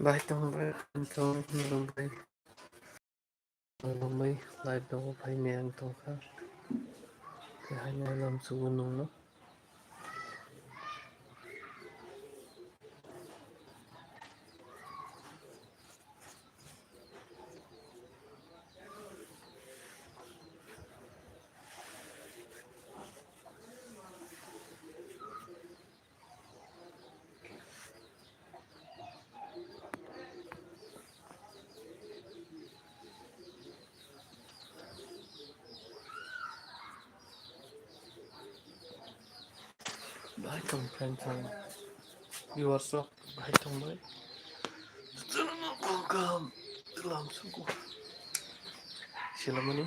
Bài tông bài tông lông bài lông bài lại đâu phải miệng tông khác cái hai này làm su nung nó bài tông friend tông viewers rock bài tông bài nó còn làm su sila mo ni